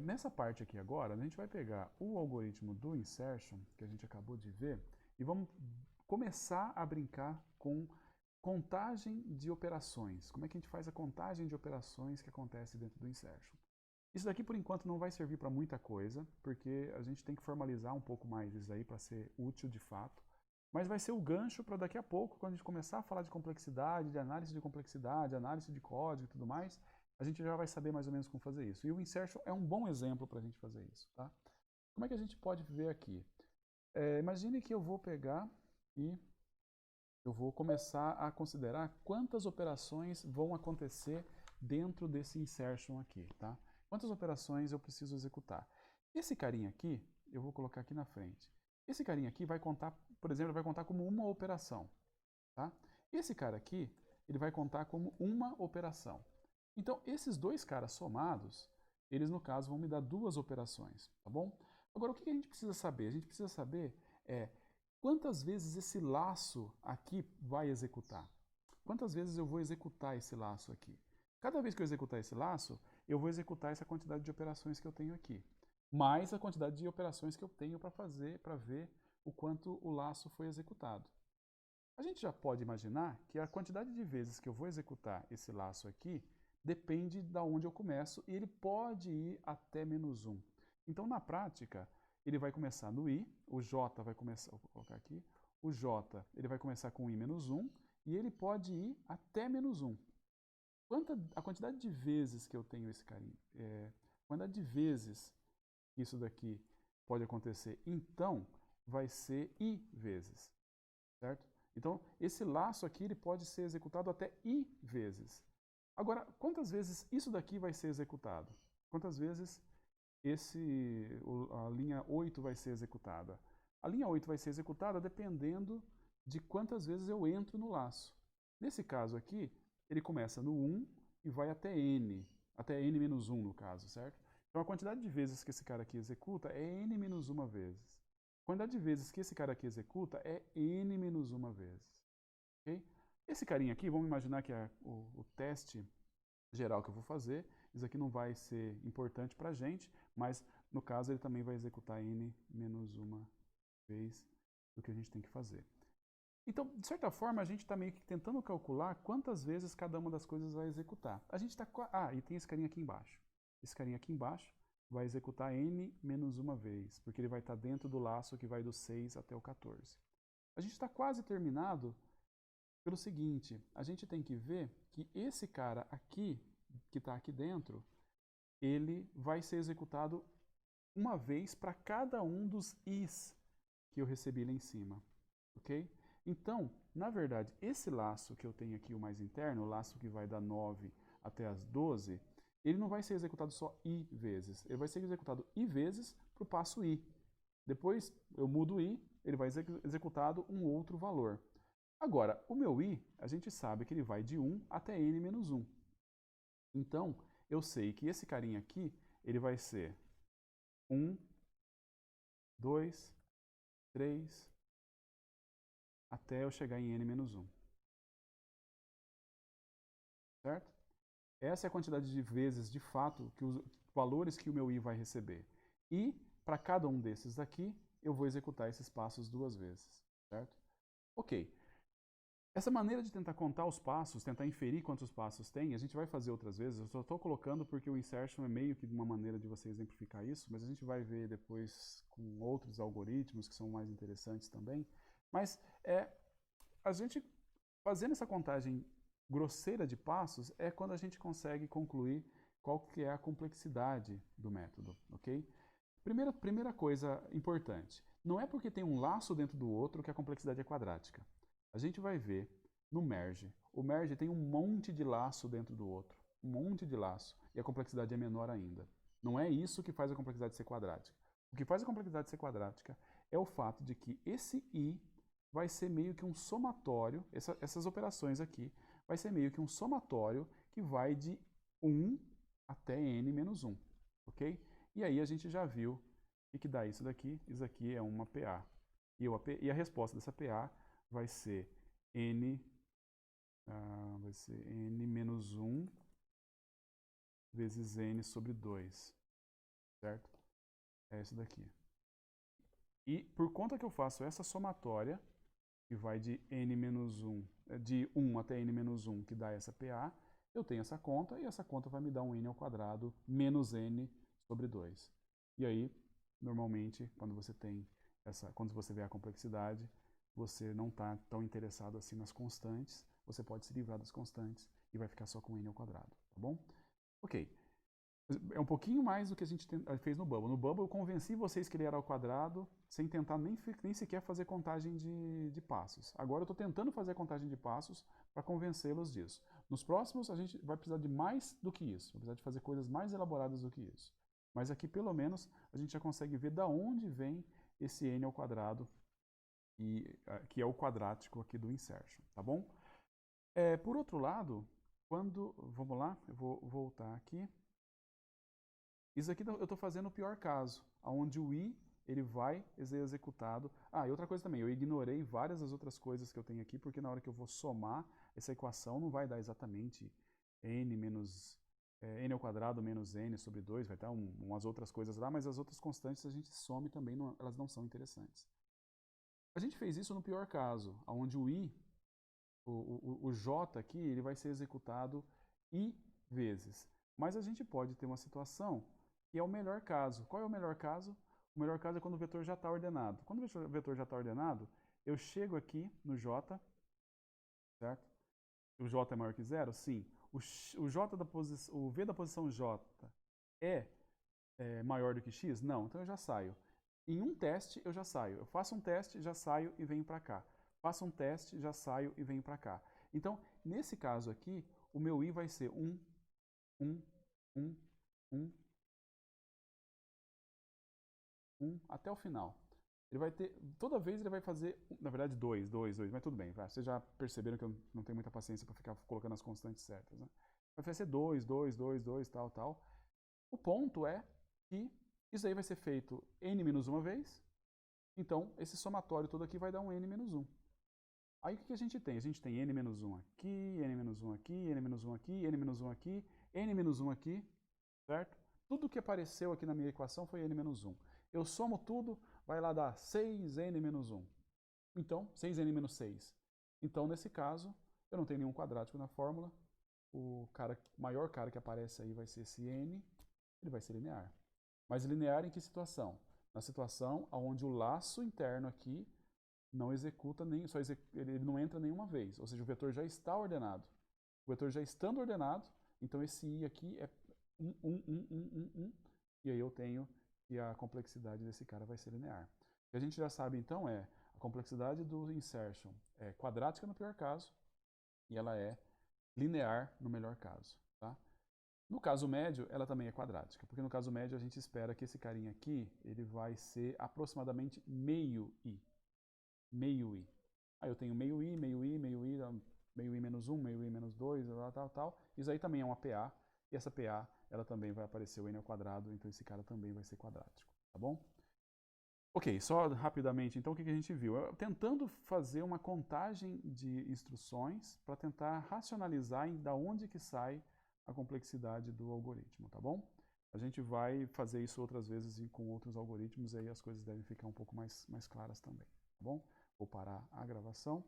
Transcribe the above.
Nessa parte aqui agora, a gente vai pegar o algoritmo do insertion, que a gente acabou de ver, e vamos começar a brincar com contagem de operações. Como é que a gente faz a contagem de operações que acontece dentro do insertion? Isso daqui, por enquanto, não vai servir para muita coisa, porque a gente tem que formalizar um pouco mais isso aí para ser útil de fato. Mas vai ser o gancho para daqui a pouco, quando a gente começar a falar de complexidade, de complexidade, análise de código e tudo mais, a gente já vai saber mais ou menos como fazer isso. E o insertion é um bom exemplo para a gente fazer isso. Tá? Como é que a gente pode ver aqui? Imagine que eu vou pegar e eu vou começar a considerar quantas operações vão acontecer dentro desse insertion aqui. Tá? Quantas operações eu preciso executar? Esse carinha aqui, eu vou colocar aqui na frente. Esse carinha aqui vai contar, por exemplo, vai contar como uma operação. Tá? Esse cara aqui, ele vai contar como uma operação. Então, esses dois caras somados, eles no caso vão me dar duas operações, tá bom? Agora, o que a gente precisa saber? A gente precisa saber quantas vezes esse laço aqui vai executar. Quantas vezes eu vou executar esse laço aqui? Cada vez que eu executar esse laço, eu vou executar essa quantidade de operações que eu tenho aqui, mais a quantidade de operações que eu tenho para fazer, para ver o quanto o laço foi executado. A gente já pode imaginar que a quantidade de vezes que eu vou executar esse laço aqui depende de onde eu começo e ele pode ir até -1. Então, na prática, ele vai começar no i, o j vai começar, vou colocar aqui, o j ele vai começar com i-1 e ele pode ir até -1. A quantidade de vezes que eu tenho esse carinho, a quantidade de vezes que isso daqui pode acontecer, então, vai ser i vezes, certo? Então, esse laço aqui ele pode ser executado até i vezes. Agora, quantas vezes isso daqui vai ser executado? Quantas vezes a linha 8 vai ser executada? A linha 8 vai ser executada dependendo de quantas vezes eu entro no laço. Nesse caso aqui, ele começa no 1 e vai até n-1 no caso, certo? Então a quantidade de vezes que esse cara aqui executa é n-1 vezes. A quantidade de vezes que esse cara aqui executa é n-1 vezes. Okay? Esse carinha aqui, vamos imaginar que é o teste geral que eu vou fazer. Isso aqui não vai ser importante para a gente, mas no caso ele também vai executar n-1 vez do que a gente tem que fazer. Então, de certa forma, a gente está meio que tentando calcular quantas vezes cada uma das coisas vai executar. A gente está... e tem esse carinha aqui embaixo. Esse carinha aqui embaixo vai executar n-1 vez, porque ele vai estar dentro do laço que vai do 6 até o 14. A gente está quase terminado pelo seguinte, a gente tem que ver que esse cara aqui, que está aqui dentro, ele vai ser executado uma vez para cada um dos i's que eu recebi lá em cima. Ok? Então, na verdade, esse laço que eu tenho aqui, o mais interno, o laço que vai da 9 até as 12, ele não vai ser executado só i vezes. Ele vai ser executado i vezes para o passo i. Depois eu mudo o i, ele vai ser executado um outro valor. Agora, o meu i, a gente sabe que ele vai de 1 até n-1. Então, eu sei que esse carinha aqui, ele vai ser 1, 2, 3, até eu chegar em n-1. Certo? Essa é a quantidade de vezes, de fato, que os valores que o meu i vai receber. E, para cada um desses aqui, eu vou executar esses passos duas vezes. Certo? Ok. Essa maneira de tentar contar os passos, tentar inferir quantos passos tem, a gente vai fazer outras vezes. Eu só estou colocando porque o insertion é meio que uma maneira de você exemplificar isso, mas a gente vai ver depois com outros algoritmos que são mais interessantes também. Mas a gente fazendo essa contagem grosseira de passos é quando a gente consegue concluir qual que é a complexidade do método, ok? Primeira coisa importante, não é porque tem um laço dentro do outro que a complexidade é quadrática. A gente vai ver no merge. O merge tem um monte de laço dentro do outro. Um monte de laço. E a complexidade é menor ainda. Não é isso que faz a complexidade ser quadrática. O que faz a complexidade ser quadrática é o fato de que esse i vai ser meio que um somatório, essas operações aqui, vai ser meio que um somatório que vai de 1 até n-1. Ok? E aí a gente já viu o que dá isso daqui. Isso aqui é uma PA. E a resposta dessa PA vai ser vai ser n menos 1 vezes n sobre 2. certo? É esse daqui. E por conta que eu faço essa somatória, que vai de n-1, de 1 até n-1, que dá essa PA, eu tenho essa conta, e essa conta vai me dar um n ao quadrado menos n sobre 2. E aí, normalmente, quando você vê a complexidade, você não está tão interessado assim nas constantes, você pode se livrar das constantes e vai ficar só com n ao quadrado, tá bom? Ok. É um pouquinho mais do que a gente fez no Bubble. No Bubble eu convenci vocês que ele era ao quadrado, sem tentar nem sequer fazer contagem de passos. Agora eu estou tentando fazer a contagem de passos para convencê-los disso. Nos próximos a gente vai precisar de mais do que isso, vai precisar de fazer coisas mais elaboradas do que isso. Mas aqui pelo menos a gente já consegue ver da onde vem esse n ao quadrado, que é o quadrático aqui do insertion, tá bom? Por outro lado, vamos lá, eu vou voltar aqui. Isso aqui eu estou fazendo o pior caso, onde o i ele vai ser executado. E outra coisa também, eu ignorei várias das outras coisas que eu tenho aqui, porque na hora que eu vou somar essa equação não vai dar exatamente n ao quadrado menos n sobre 2, vai estar umas outras coisas lá, mas as outras constantes a gente some também, elas não são interessantes. A gente fez isso no pior caso, onde o i, o j aqui, ele vai ser executado i vezes. Mas a gente pode ter uma situação que é o melhor caso. Qual é o melhor caso? O melhor caso é quando o vetor já está ordenado. Quando o vetor já está ordenado, eu chego aqui no j, certo? O j é maior que zero? Sim. O v da posição j é maior do que x? Não. Então eu já saio. Em um teste eu já saio. Eu faço um teste, já saio e venho para cá. Faço um teste, já saio e venho para cá. Então, nesse caso aqui, o meu i vai ser 1, 1, 1, 1, 1 até o final. Ele vai ter, toda vez ele vai fazer, na verdade 2, 2, 2, mas tudo bem, vocês já perceberam que eu não tenho muita paciência para ficar colocando as constantes certas, né? Vai ser 2, 2, 2, 2, tal, tal. O ponto é que isso aí vai ser feito n-1 vez, então esse somatório todo aqui vai dar um n-1. Aí o que a gente tem? A gente tem n-1 aqui, n-1 aqui, n-1 aqui, n-1 aqui, n-1 aqui, certo? Tudo que apareceu aqui na minha equação foi n-1. Eu somo tudo, vai lá dar 6n-1. Então, 6n-6. Então, nesse caso, eu não tenho nenhum quadrático na fórmula. O maior cara que aparece aí vai ser esse n, ele vai ser linear. Mas linear em que situação? Na situação onde o laço interno aqui não executa ele não entra nenhuma vez, ou seja, o vetor já está ordenado. O vetor já estando ordenado, então esse i aqui é 1, 1, 1, 1, 1, 1, e aí eu tenho que a complexidade desse cara vai ser linear. O que a gente já sabe então é a complexidade do insertion é quadrática no pior caso e ela é linear no melhor caso. Tá? No caso médio, ela também é quadrática, porque no caso médio a gente espera que esse carinha aqui ele vai ser aproximadamente meio i. Meio i. Aí eu tenho meio i, meio i, meio i, meio i menos 1, meio i menos 2, tal, tal. Isso aí também é uma PA, e essa PA ela também vai aparecer o n ao quadrado, então esse cara também vai ser quadrático, tá bom? Ok, só rapidamente, então o que a gente viu? Tentando fazer uma contagem de instruções para tentar racionalizar da onde que sai a complexidade do algoritmo, tá bom? A gente vai fazer isso outras vezes com outros algoritmos, e aí as coisas devem ficar um pouco mais claras também, tá bom? Vou parar a gravação.